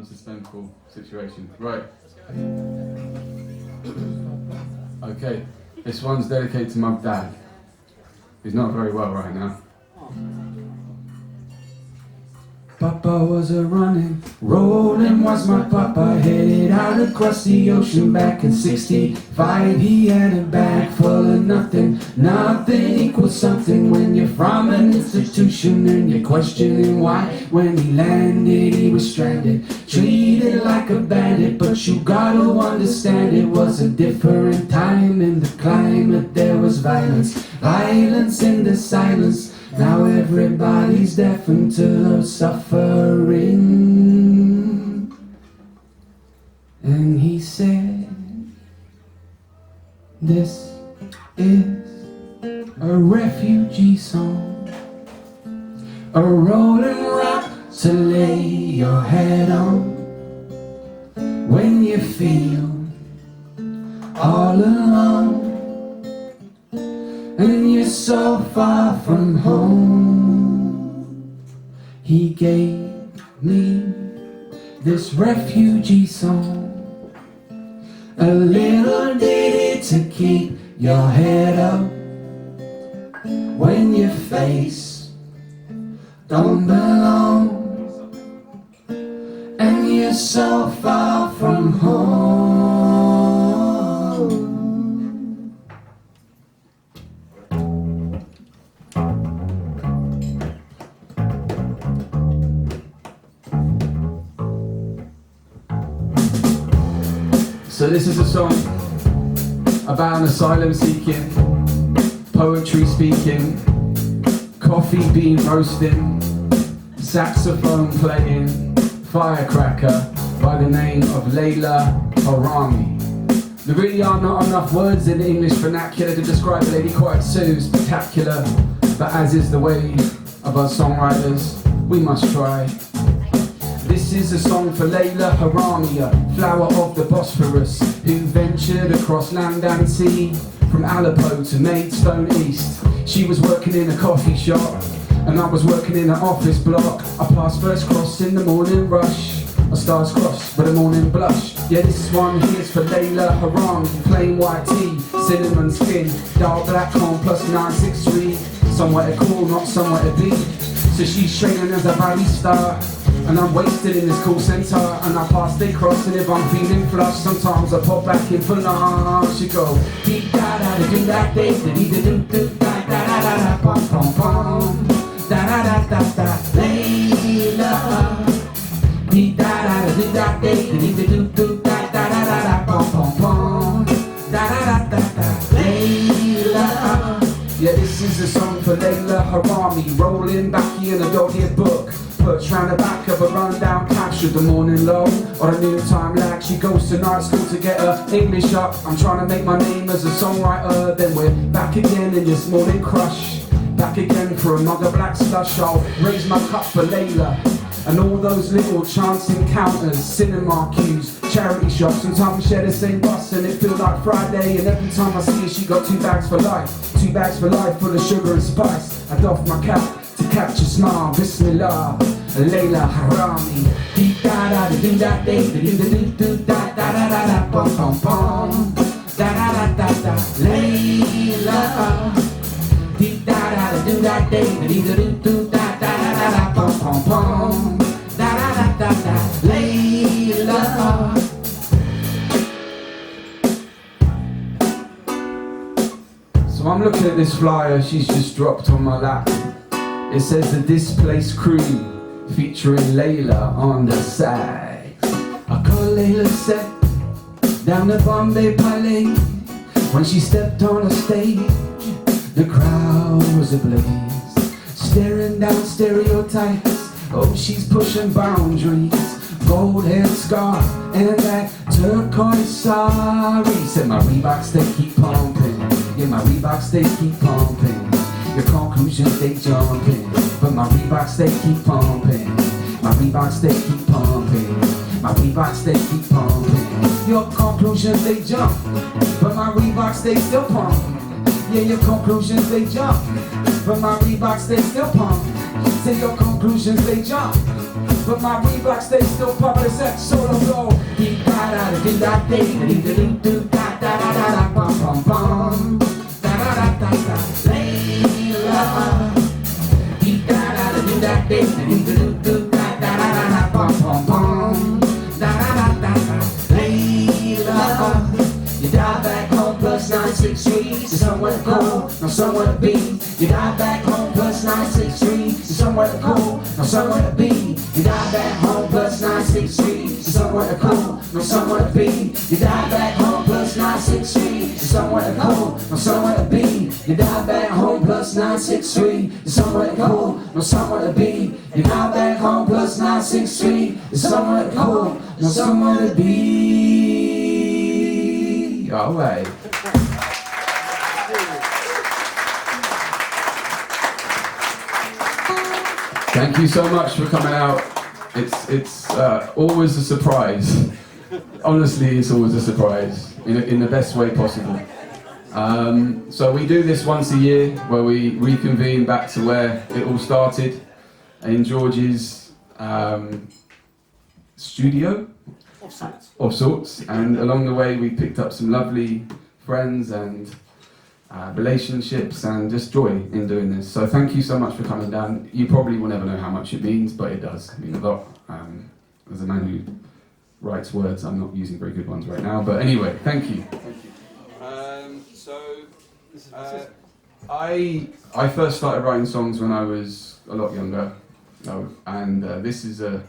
unsuspenseful situation. Right. Okay, this one's dedicated to my dad. He's not very well right now. Papa was a running, rolling was my papa, headed out across the ocean back in '65. He had a bag full of nothing, nothing equals something when you're from an institution and you're questioning why. When he landed, he was stranded, treated like a bandit, but you gotta understand it was a different time. In the climate there was violence, violence in the silence. Now everybody's deafened to the suffering. And he said, this is a refugee song, a rolling rock to lay your head on when you feel all alone and you're so far from home. He gave me this refugee song, a little ditty to keep your head up when your face don't belong and you're so far from home. So this is a song about an asylum seeking, poetry speaking, coffee bean roasting, saxophone playing, firecracker by the name of Layla Harami. There really are not enough words in the English vernacular to describe a lady quite so spectacular, but as is the way of us songwriters, we must try. This is a song for Layla Harami, a flower of the Bosphorus, who ventured across land and sea, from Aleppo to Maidstone East. She was working in a coffee shop, and I was working in an office block. I passed first cross in the morning rush, our stars crossed with a morning blush. Yeah, this one here's for Layla Harami, plain white tea, cinnamon skin, dark black corn plus 963, somewhere to call, not somewhere to be. So she's training as a barista, and I'm wasted in this call centre, and I pass they cross, and if I'm feeling flush, sometimes I pop back in for lunch. She go, dee da da da do that day, da dee da do do da da da da da pom pom pom, da da da da da Layla, dee da da da do that day, da dee da do do da da da da da pom pom pom, da da da da da Layla. Yeah, this is a song for Layla Harami, rolling back in a dog-eared book. Perched round the back of a rundown cab, should the morning low or the noontime lag. She goes to night school to get her English up. I'm trying to make my name as a songwriter. Then we're back again in this morning crush, back again for a mug of black slush. I'll raise my cup for Layla and all those little chance encounters, cinema queues, charity shops. Sometimes we share the same bus and it feels like Friday, and every time I see her she got 2 bags for life, 2 bags for life full of sugar and spice. I doff my cap to catch a smile, Bismillah, Layla Harami. Dee da da da do that day, da do da do do da da da da da pom pom pom, da da da da da Layla. Dee da da da do that day, da do da do do da da da da da pom pom pom, da da da da da Layla. So I'm looking at this flyer she's just dropped on my lap. It says the Displaced Crew, featuring Layla on the side. I call Layla set down the Bombay Palais. When she stepped on a stage, the crowd was ablaze, staring down stereotypes. Oh, she's pushing boundaries, gold hair scarf and that turquoise sari. Said my Reeboks they keep pumping, yeah my Reeboks they keep pumping. Your conclusions they jumping, but my Reeboks they keep pumping. My Reeboks they keep pumping. My Reeboks they keep pumping. Your conclusions they jump, but my Reeboks they still pumping. Yeah, your conclusions they jump, but my Reeboks they still pumping. Say your conclusions they jump, but my Reeboks they still poppin'. Set solo go. Dee da da da dee da dee da dee da dee do da da da da da bum bum bum da da da da da Layla. Dee da da da dee da dee da dee da do da da da da da bum bum bum da da da da da Layla. You die back home plus 963. You're somewhere cool, no somewhere to be. You die back home plus 963. You're somewhere to cool, no somewhere to be. You die back home plus 963. You're somewhere to cool, no somewhere to be. You die back home plus 963. You're somewhere to cool, no somewhere to be. You die back home plus 963. You're somewhere to cool, no somewhere to be. You die back home plus 963. You're somewhere to cool, no somewhere to be. All right. Thank you so much for coming out. It's always a surprise. Honestly, it's always a surprise in the best way possible. So we do this once a year where we reconvene back to where it all started in George's studio. Of sorts, and along the way we picked up some lovely friends and relationships and just joy in doing this. So thank you so much for coming down. You probably will never know how much it means, but it does mean a lot. As a man who writes words, I'm not using very good ones right now, but anyway, thank you. I first started writing songs when I was a lot younger, and this is a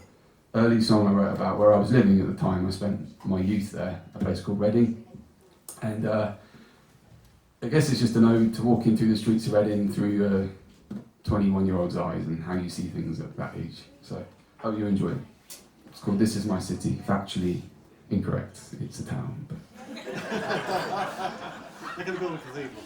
early song I wrote about where I was living at the time. I spent my youth there, a place called Reading. And I guess it's just an ode to walking through the streets of Reading through a 21-year-old's eyes and how you see things at that age. So, hope you enjoy it. It's called This Is My City. Factually incorrect. It's a town. But They're going to build a cathedral.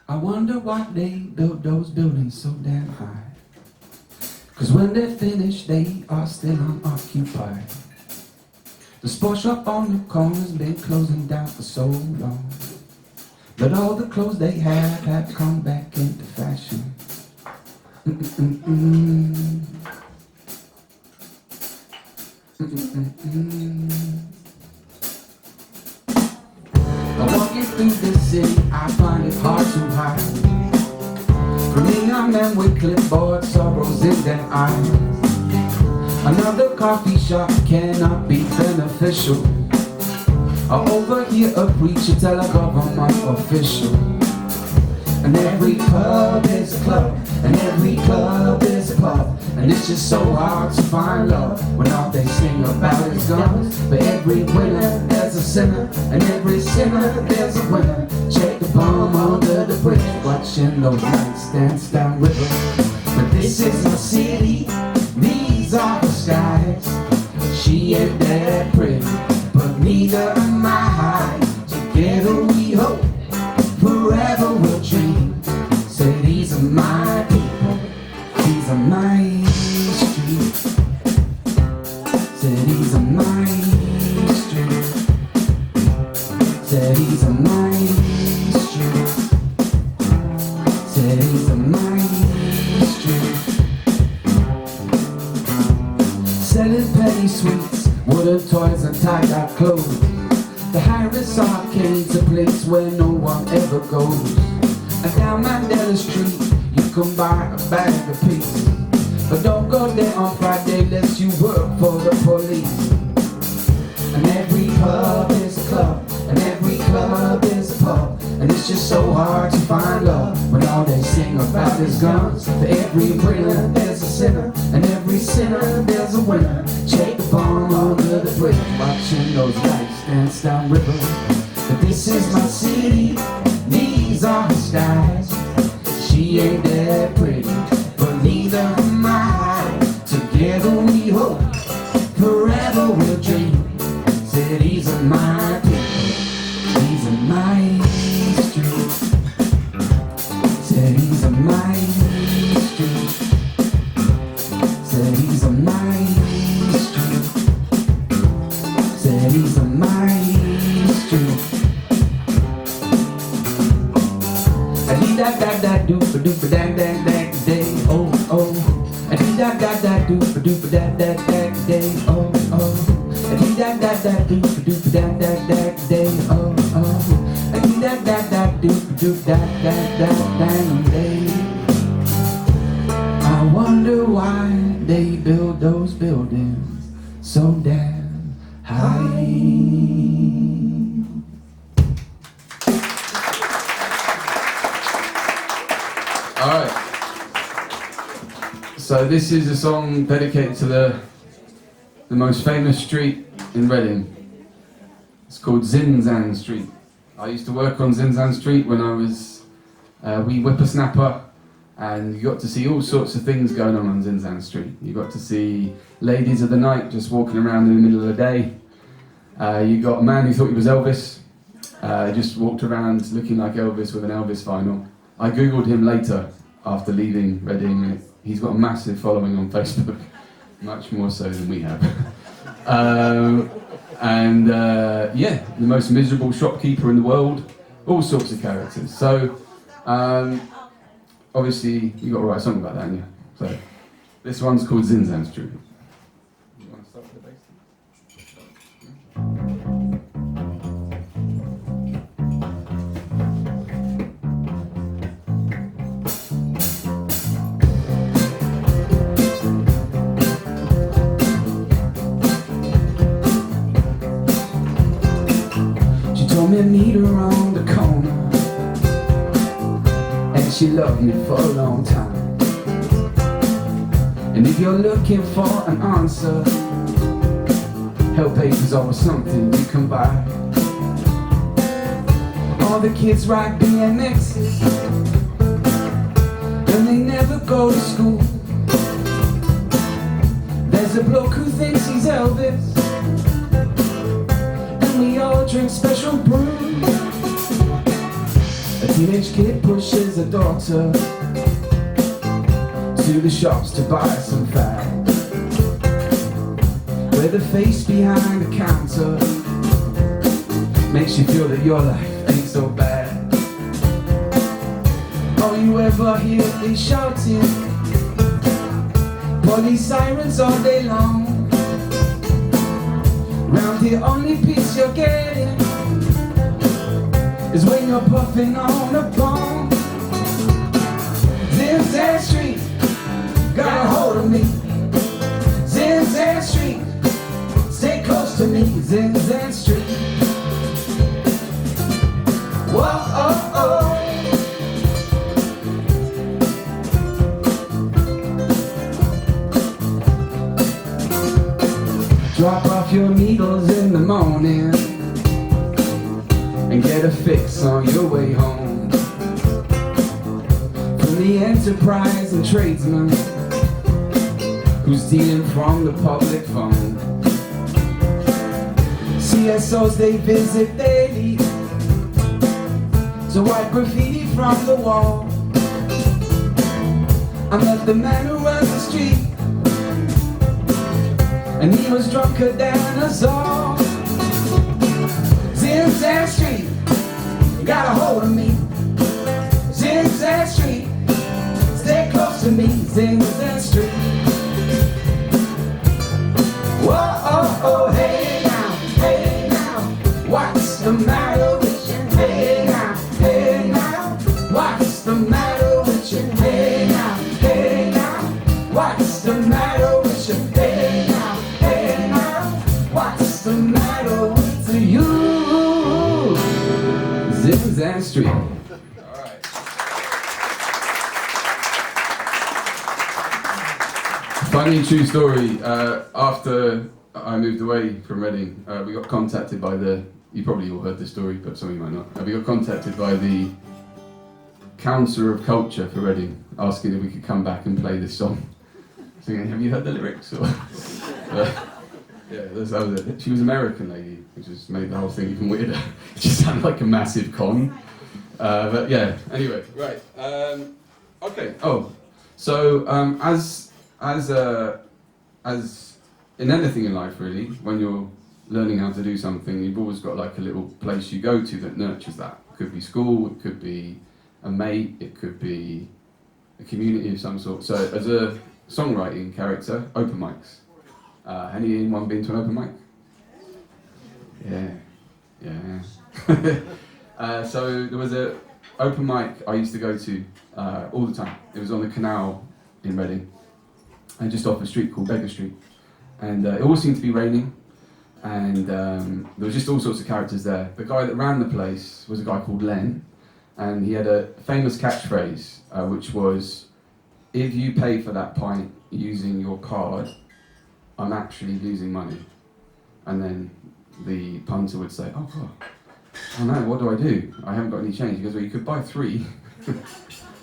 I wonder why they built those buildings so damn high. 'Cause when they're finished, they are still unoccupied. The sports shop on the corner's been closing down for so long, but all the clothes they had come back into fashion. Walking through the city, I find it hard to hide. For me, I'm men with clipboard sorrows in their eyes. Another coffee shop cannot be beneficial. I overhear a preacher tell a government official. And every pub is a club, and every club is a pub. And it's just so hard to find love when all they sing about is guns. But every winner there's a sinner, and every sinner there's a winner. Check the bomb under the bridge, watching those lights dance down river. But this is my city, these are the skies. She ain't that pretty, but neither am I. Together we hope, forever we'll dream. Say these are my people, these are my streets. Say these are my streets. Say these are my streets. Say these are my streets. Selling penny sweets, wooden toys and tie-dye clothes. The Harris Arcade's a place where no one ever goes. And down Mandela Street, you can buy a bag of peace. But don't go there on Friday lest you work for the police. And every pub is a club, and every club is a pub. And it's just so hard to find love when all they sing about is guns. For every winner there's a sinner, and every sinner there's a winner. Shake the bomb under the bridge, watching those lights dance down river. But this is my city, these are the skies. She ain't that pretty, but neither am I. Together we hope, forever we'll dream. Say these are my people, these are my streets. Say these are my streets. Say these are my streets. Say these are my streets. I need that da da da day, oh oh. A dee da da da do ba do ba da da da day, oh oh. A dee da da da do ba do ba da da da day, oh oh. A dee da da da do ba do da da da day. I wonder why they build those buildings so damn high. Alright, so this is a song dedicated to the most famous street in Reading. It's called Zinzan Street. I used to work on Zinzan Street when I was a wee whippersnapper, and you got to see all sorts of things going on Zinzan Street. You got to see ladies of the night just walking around in the middle of the day. You got a man who thought he was Elvis, just walked around looking like Elvis with an Elvis vinyl. I googled him later after leaving Reading. He's got a massive following on Facebook, much more so than we have. Yeah, the most miserable shopkeeper in the world, all sorts of characters. So obviously you got to write a song about that, haven't you? So this one's called Zinzan Street. You want to start with the bass? Told me to meet her on the corner, and she loved me for a long time. And if you're looking for an answer, Hell Paper's always something you can buy. All the kids ride BMXs, and they never go to school. There's a bloke who thinks he's Elvis, we all drink special brew. A teenage kid pushes a daughter to the shops to buy some fat, where the face behind the counter makes you feel that your life ain't so bad. All you ever hear is shouting, police sirens all day long. Round here, only peace you're getting is when you're puffing on a bone. Zinzan Street got a hold of me. Zinzan Street, stay close to me. Zinzan Street. Whoa, oh, oh. Drop off your needles in the morning and get a fix on your way home. From the enterprise and tradesman who's stealing from the public phone. CSOs they visit daily to wipe graffiti from the wall. I met the man who runs the street, and he was drunker than us all. Zinzan Street got a hold of me. Zinzan Street, stay close to me. Zinzan Street. Whoa, oh, oh, hey now, what's the matter with you? Hey now, what's the matter with you? Hey now, what's the matter with you? Hey now, what's the matter with you? Zinzan Street. Alright. Funny true story. After I moved away from Reading, we got contacted by you probably all heard this story, but some of you might not. We got contacted by the Councillor of Culture for Reading, asking if we could come back and play this song. Singing, have you heard the lyrics? Or, yeah, that was it. She was an American lady, which just made the whole thing even weirder. She sounded like a massive con. But yeah, anyway, right. Okay. Oh, so as in anything in life, really, when you're learning how to do something, you've always got like a little place you go to that nurtures that. It could be school, it could be a mate, it could be a community of some sort. So as a songwriting character, open mics. Anyone been to an open mic? Yeah. So there was a open mic I used to go to all the time. It was on the canal in Reading, and just off a street called Beggar Street. And it all seemed to be raining, and there was just all sorts of characters there. The guy that ran the place was a guy called Len, and he had a famous catchphrase, which was, "If you pay for that pint using your card, I'm actually losing money." And then the punter would say, "Oh God, oh no, what do I do? I haven't got any change." He goes, "Well, you could buy 3,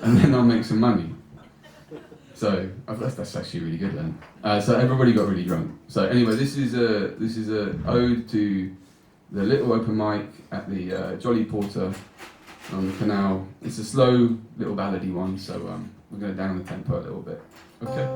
and then I'll make some money." So that's actually really good then. So everybody got really drunk. So anyway, this is a ode to the little open mic at the Jolly Porter on the canal. It's a slow little ballady one, so we're going to down the tempo a little bit. Okay.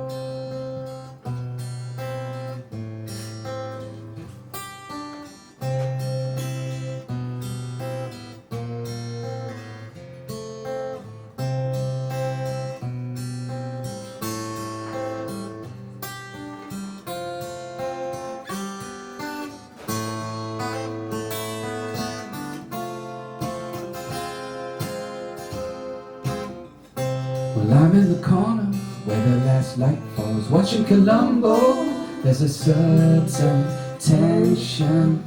Well, I'm in the corner where the last light falls, watching Columbo. There's a certain tension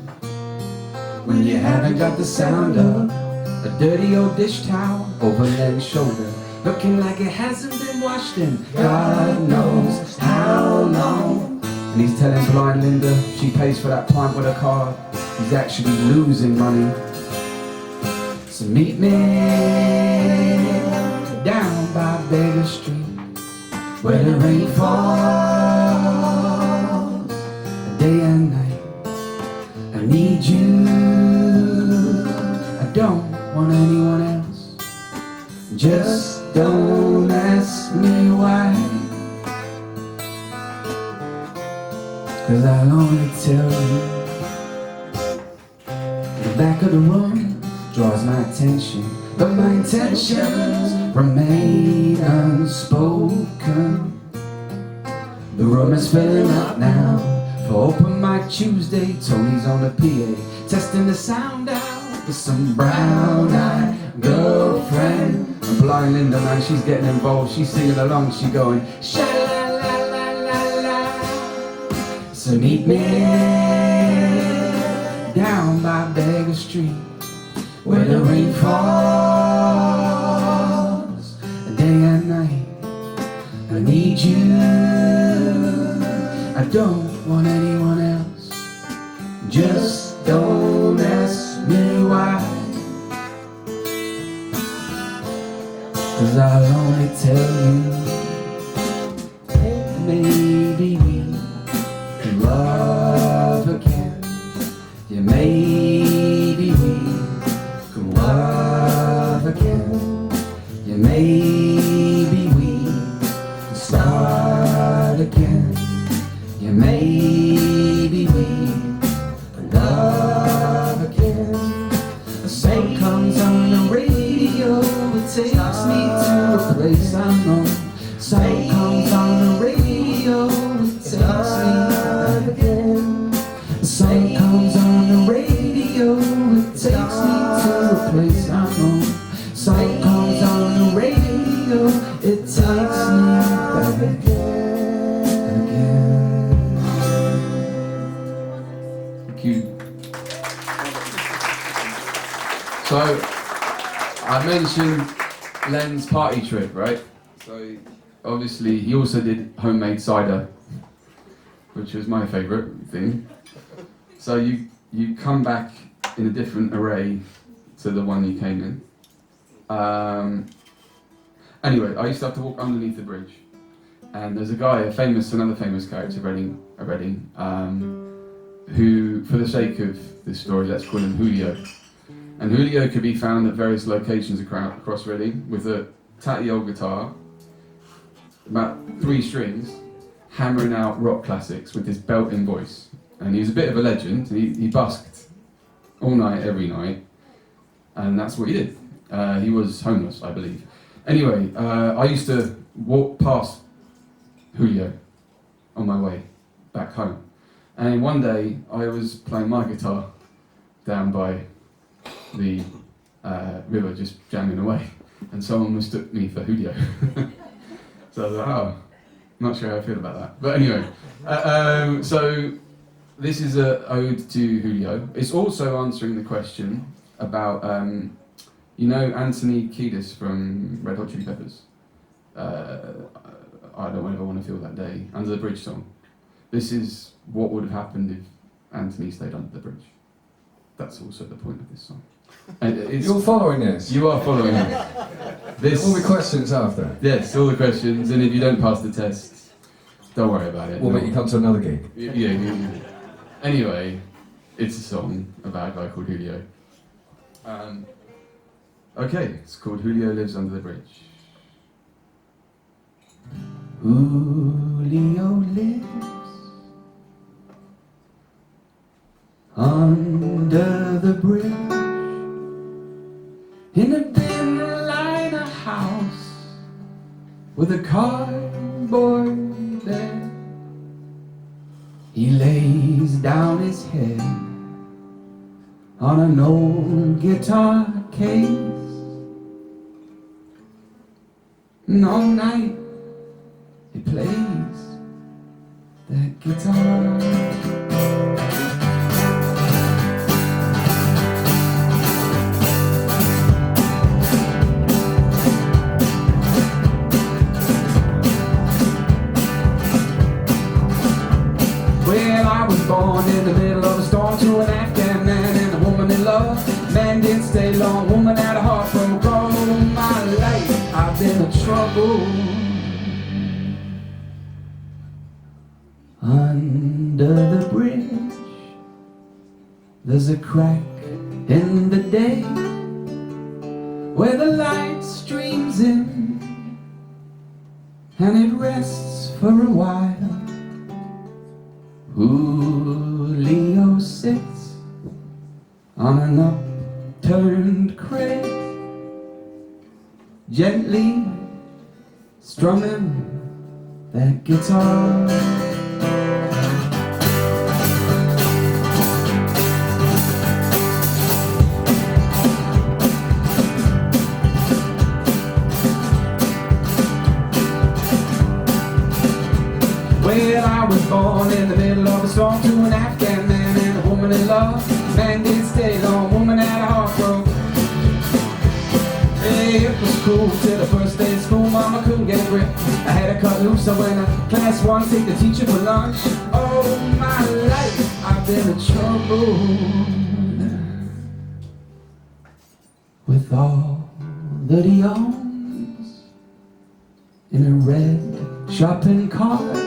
when you haven't got the sound of a dirty old dish towel over Len's shoulder, looking like it hasn't been washed in God knows how long. And he's telling blind Linda she pays for that pint with a card. He's actually losing money. So meet me down by Beggar Street, where the rain falls day and night. I need you, I don't want anyone else. Just don't ask me why, 'cause I'll only tell you. The back of the room draws my attention, but my intentions remain unspoken. The room is filling up now for open mic Tuesday. Tony's on the PA, testing the sound out with some brown-eyed girlfriend. And blind Linda, man, she's getting involved. She's singing along, she going sha-la-la-la-la-la. So meet me down by Beggar Street, where the rain falls day and night. I need you, I don't want anyone else. Just don't ask me why, 'cause I'll only tell you. Maybe we can love again. Yeah, maybe we can love again. Yeah, maybe we can start again. Yeah, maybe we can love again. A song comes on the radio, it takes me to a place I know. Song comes on the radio, it takes me again. A song comes on the radio, it takes me to a place I know. Song comes on the radio, it takes me back again. Thank you. So, I mentioned Len's party trip, right? So, obviously, he also did homemade cider, which was my favourite thing. So you come back in a different array to the one you came in. Anyway, I used to have to walk underneath the bridge, and there's a guy, another famous character, Reading, who, for the sake of this story, let's call him Julio. And Julio could be found at various locations across Reading with a tatty old guitar, about 3 strings, hammering out rock classics with his belting voice. And he was a bit of a legend. He busked all night, every night, and that's what he did. He was homeless, I believe. Anyway, I used to walked past Julio on my way back home. And one day I was playing my guitar down by the river, just jamming away, and someone mistook me for Julio. So I was like, oh, not sure how I feel about that. But anyway, so this is an ode to Julio. It's also answering the question about, you know, Anthony Kiedis from Red Hot Chili Peppers. I don't ever want to feel that day. Under the Bridge song. This is what would have happened if Anthony stayed under the bridge. That's also the point of this song. And You're following this? You are following it. All the questions after? Yes, all the questions, and if you don't pass the test, don't worry about it. We'll make you come to another gig. Yeah. Anyway, it's a song about a guy called Julio. Okay, it's called Julio Lives Under the Bridge. Julio lives under the bridge in a dim liner house with a cardboard bed. He lays down his head on an old guitar case, and all night he plays that guitar. Well, I was born in the middle of a storm to an Afghan man and a woman in love. Man didn't stay long, woman had a heart from all my life. I've been in trouble. Under the bridge, there's a crack in the day where the light streams in and it rests for a while. Julio sits on an upturned crate, gently strumming that guitar. Well, I was born in the middle of a storm to an Afghan man and a woman in love. Man didn't stay long, woman had a heart broke. Hey, it was cool till the first day of school, mama couldn't get a grip. I had to cut loose, I went to class 1, take the teacher for lunch. All my life I've been in trouble with all that he owns in a red shopping cart,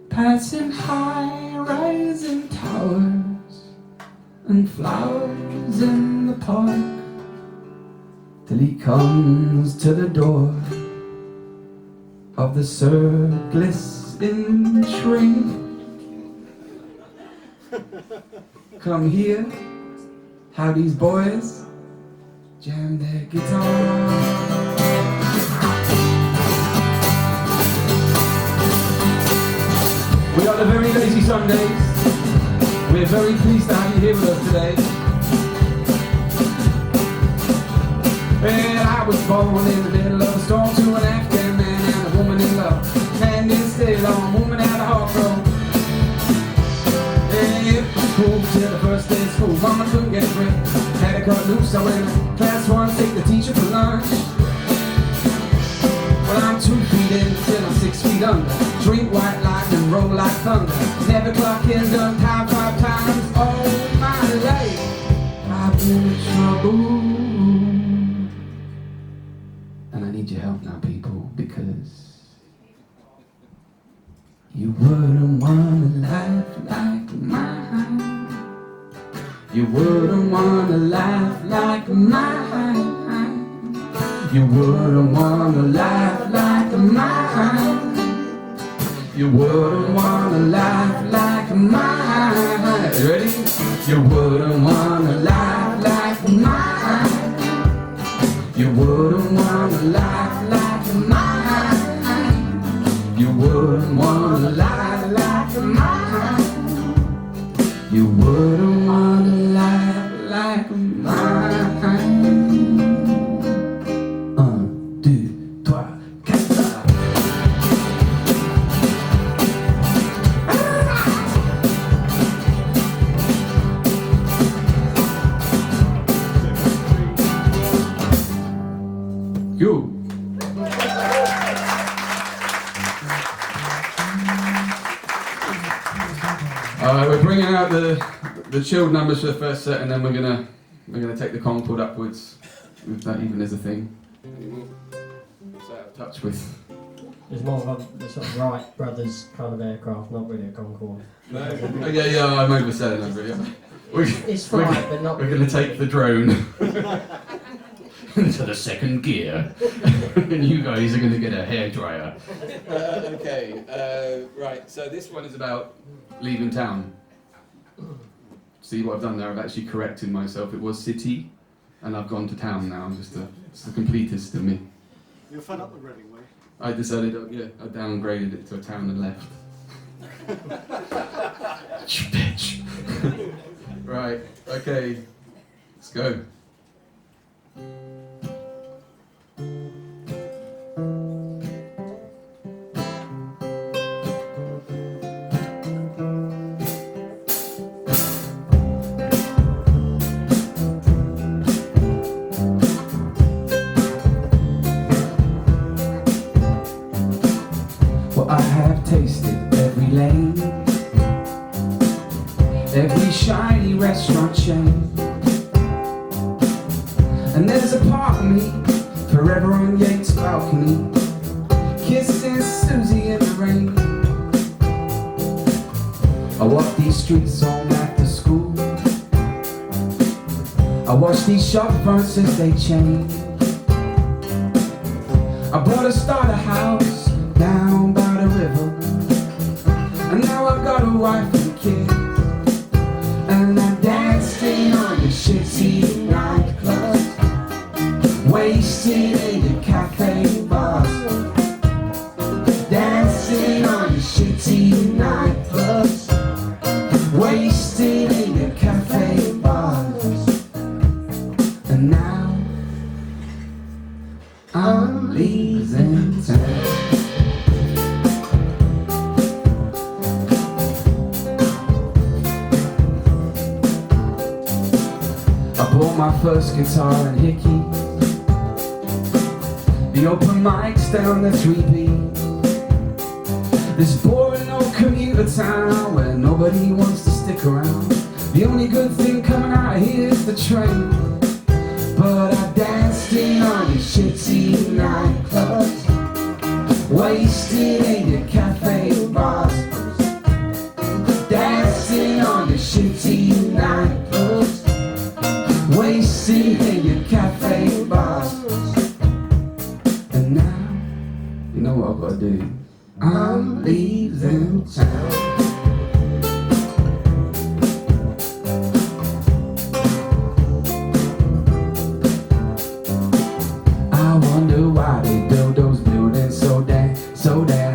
passing high-rising towers and flowers in the park, till he comes to the door of the circus in shrink. Come here, how these boys jam their guitar. We are the Very Lazy Sundays. We're very pleased to have you here with us today. Well, I was born in the middle of a storm to an Afghan man and a woman in love. Man didn't stay long, woman had a heart broke. Hey, it was cool till the first day of school, mama couldn't get a grip. Had to cut loose, I went to class 1, take the teacher for lunch. Well, I'm 2 feet in till I'm 6 feet under. Drink white lightning, roll like thunder. Never clock in, done time 5 times. All my life I've been in trouble. And I need your help now, people, because you wouldn't want a life like mine. You wouldn't want a life like mine. You wouldn't want a life like mine. You wouldn't want a life like mine. You ready? You wouldn't want a life like mine. You wouldn't want a life like mine. want a life like mine. You wouldn't want a life like mine. 1, 2, 3, 4. Go. We're bringing out the chilled numbers for the first set, and then we're gonna take the Concord upwards, if that even is a thing. So out of touch with. It's more of the sort of Wright brothers kind of aircraft, not really a Concorde. No. Yeah, I'm overselling over it. It's flight, but not We're really. gonna take the drone into the second gear, and you guys are gonna get a hairdryer. Okay, right. So this one is about leaving town. See what I've done there? I've actually corrected myself. It was city, and I've gone to town now. I'm just it's the completist of me. You're fed up with Reading, were you? I decided, I downgraded it to a town and left. You bitch. Right, okay, let's go. Well, I have tasted every lane, every shiny restaurant chain, and there's a part of me forever on Yates' balcony, kissing Susie in the rain. I walk these streets home after school, I watch these shop fronts as they change. I bought a starter house down by the river, and now I've got a wife and kids, and I'm dancing on the shitty nightclubs, wasted in the cafe bars, dancing on the shitty nightclubs, wasted in the cafe bars, and now I'm leaving town. I bought my first guitar and hickey, the open mics down the 3B, this boring old commuter town where nobody wants to stick around. The only good thing coming out here is the train, but I danced in all the shitty nightclubs, wasted in the cafe bars, dancing on the shitty nightclubs, wasted in your cafe bars. And now, you know what I've got to do? I'm leaving town. I wonder why they build those buildings so damn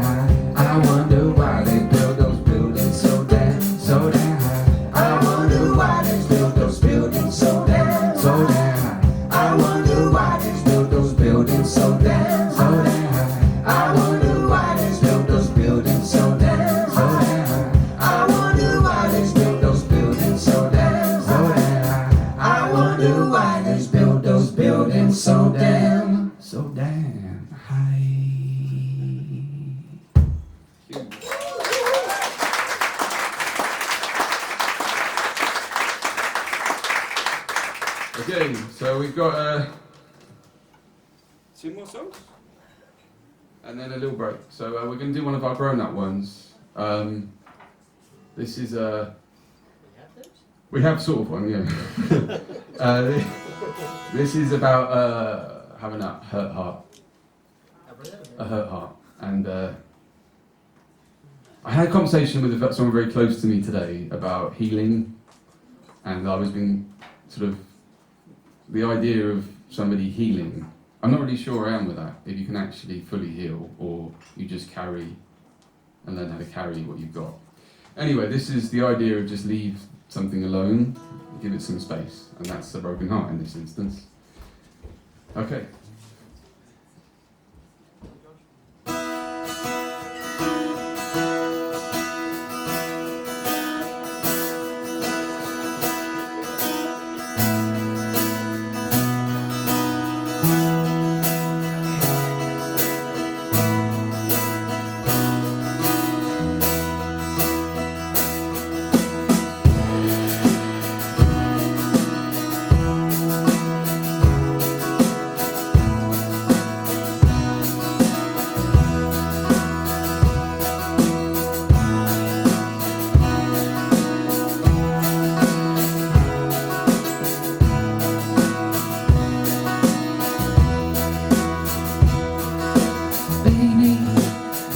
high. I wonder why they build those buildings so damn high. I wonder why they build those buildings so damn high. I wonder why they build those buildings so damn high. I wonder why they build those buildings so damn high. I wonder why they build those buildings so damn high. I wonder why they build those buildings so damn high. Okay, so we've got 2 more songs and then a little break. So we're going to do one of our grown-up ones. This is we have sort of one, yeah. This is about having a hurt heart. A hurt heart. And I had a conversation with someone very close to me today about healing, and I was being sort of the idea of somebody healing. I'm not really sure I am with that, if you can actually fully heal or you just carry and learn how to carry what you've got. Anyway, this is the idea of just leave something alone, give it some space, and that's a broken heart in this instance. Okay.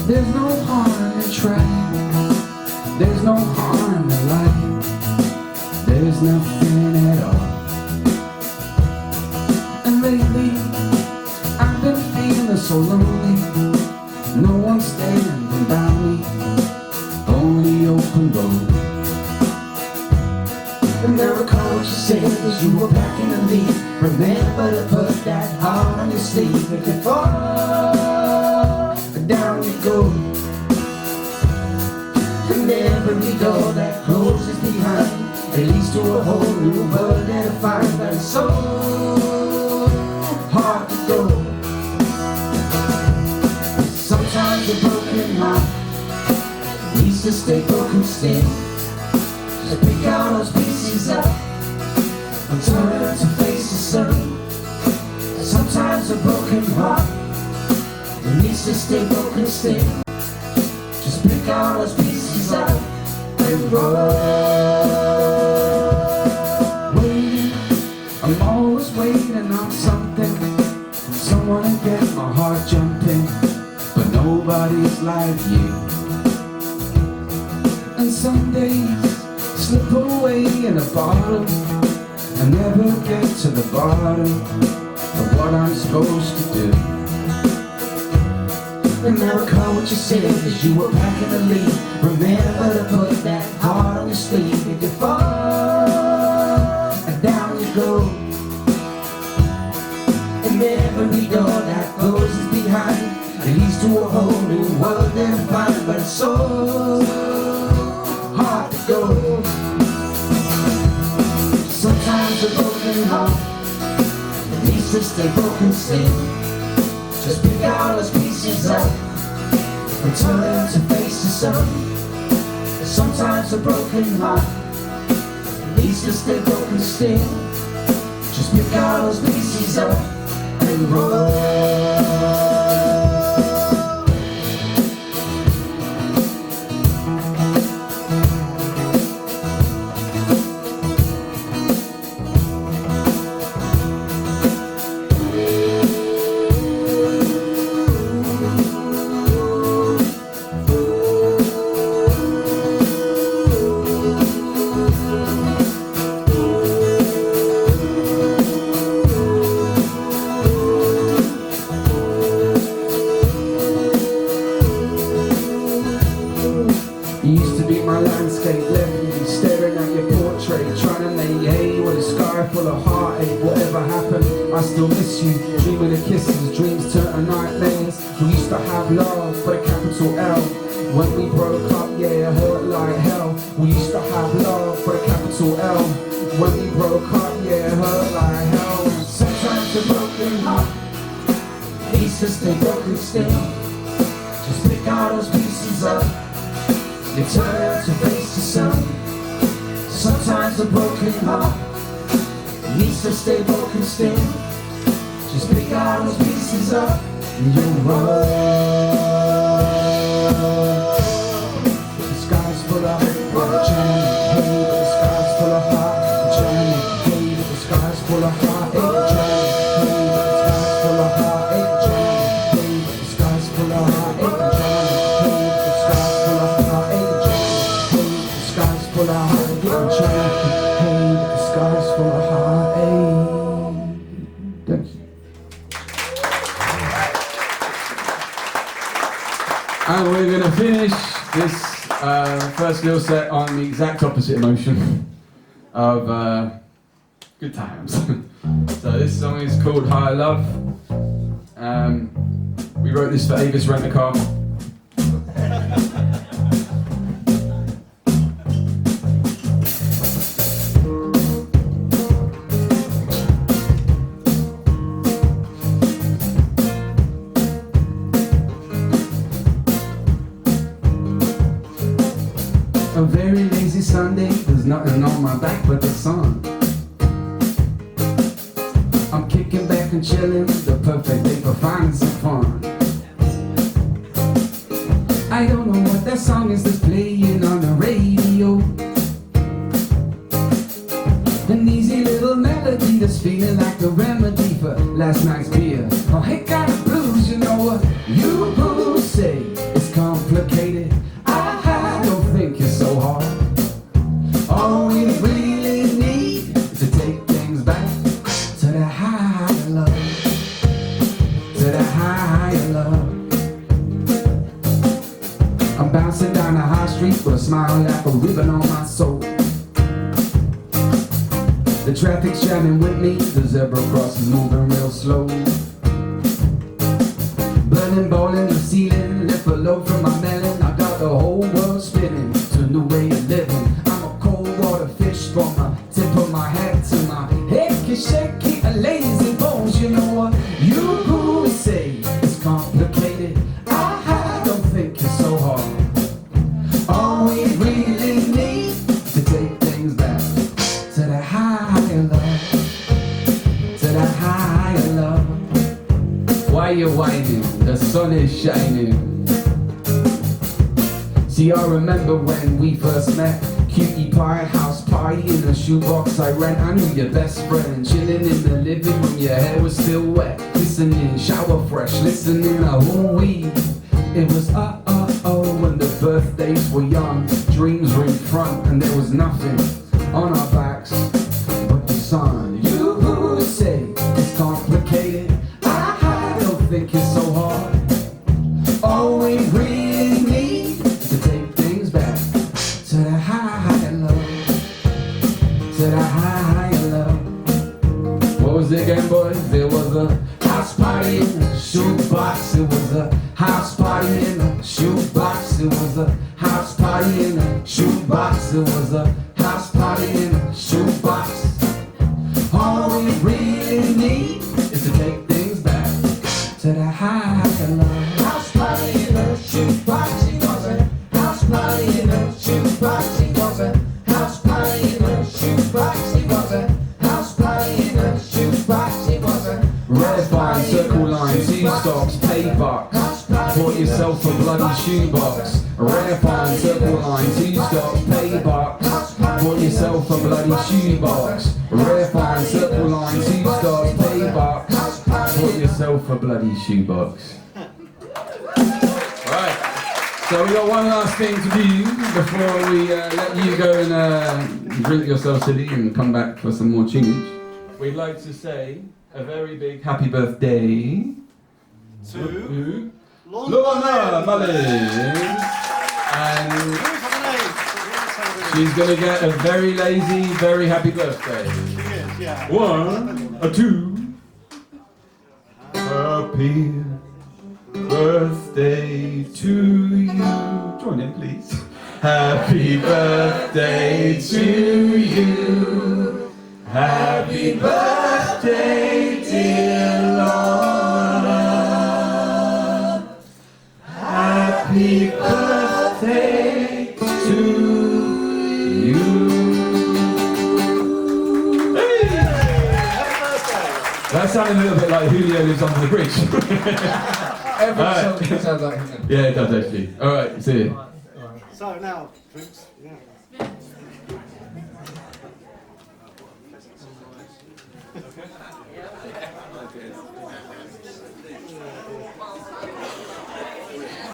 There's no harm in trying, there's no harm in lying, there's nothing at all. And lately, I've been feeling so lonely, no one's standing by me, only open road. And I recall what you said as you were packing to leave, remember to put that heart on your sleeve. If you fall, down you go, and every door that closes behind, it leads to a whole new world that I find. But it's so hard to go. Sometimes a broken heart needs to stay broken still. Just pick out those pieces up and turn to face the sun. Sometimes a broken heart needs to stay broken still. Just pick out those pieces up and roll. Waiting, I'm always waiting on something, someone to get my heart jumping, but nobody's like you. And some days slip away in a bottle, I never get to the bottom of what I'm supposed to do. And I recall what you said as you were packing to leave, remember to put that heart on your sleeve. If you fall, and down you go, and every door that closes behind, it leads to a whole new world that I find. But it's so hard to go. Sometimes a broken heart needs to stay broken still. Just pick out those pieces up and turn to face the sun. Sometimes a broken heart needs to stay broken still. Just pick out those pieces up and roll. You used to be my landscape, left me staring at your portrait, trying to make hay with a sky full of heartache. Whatever happened, I still miss you. Dreaming of kisses, dreams turn to nightmares. We used to have love, but a capital L. When we broke up, yeah, it hurt like hell. We used to have love, but a capital L. When we broke up, yeah, it hurt like hell. Sometimes a broken heart needs to stay broken still. Just pick out those pieces up, you turn to face the sun. Sometimes a broken heart needs to stay broken still. Just pick out those pieces up and you'll roll. The sky's full of jamming, hey, but the sky's full of heart, jamming, hey, but the sky's full of heart, jamming, hey, but the sky's full of heart, jamming, hey, but the sky's full of heart, jamming, hey, but the sky's full of heart, jamming, hey, the sky's full of heart, jamming, hey, but the sky's full of heart, Thank you. And we're going to finish this first little set on the exact opposite emotion of good times. So this song is called Higher Love. We wrote this for Avis Rent-A-Car. A very lazy Sunday, there's nothing on my back but the sun. I'm kicking back and chilling, the perfect day for finding some fun. I don't know what that song is that's playing on the radio. An easy little melody that's feeling like a remedy for last night's beer. Oh, hey, got the blues, you know what you who say it's complicated. I don't think it's so hard. All we really need is to take things back to the higher love, to the higher love. I'm bouncing down the high street with a smile like a ribbon on my soul. The traffic's jamming with me, the zebra crossing moving real slow. Burning ball in the ceiling, left below from my melon. I got the whole world spinning to a new way of living. I'm a cold water fish from the tip of my head to my head. Can shaky a lazy bones, you know what you who say it's complicated. I don't think it's so hard. All we really need is to take things back to the higher love, to the higher love. Why you whining? The sun is shining. See, I remember when we first met. Cutie pie, house party in a shoebox I rent. I knew your best friend, chilling in the living room. Your hair was still wet, listening, shower fresh, listening to who we. It was oh when the birthdays were young. Dreams were in front and there was nothing on our backs but the sun. You who say it's complicated. I don't think it's so hard. All we really need is to take things back to the higher love, to the higher love. What was it again, boys? There was a house party in the shoebox. It was a house party in the shoebox. It was a house party in the shoebox. It was a house party in the shoebox. All we really need is to take things back to the higher love. House party in the shoebox. It was a house party in the shoebox. It was a house party in the shoebox. It was a house party in the shoebox. It was a red line, circle line, two stops, pay bucks. Bought yourself a bloody shoebox. Red line, circle line, two stops, pay bucks. Bought yourself a bloody shoebox. Red line, circle line, two stops, pay bucks. Bought yourself a bloody shoebox. Right. So we got one last thing to do before we let you go and drink yourself silly and come back for some more tunes. We'd like to say a very big happy birthday To Lorna Mullins. And she's going to get a very lazy, very happy birthday. yeah. 1, a 2. Happy birthday to you. Join in, please. Happy birthday to you. Happy birthday, dear Lorna. Happy birthday to you. Hey! That sounded a little bit like Julio Lives Under the Bridge. Every Alright. song sounds like him. Yeah, it does actually. Alright, see you. So now, drinks. Yeah.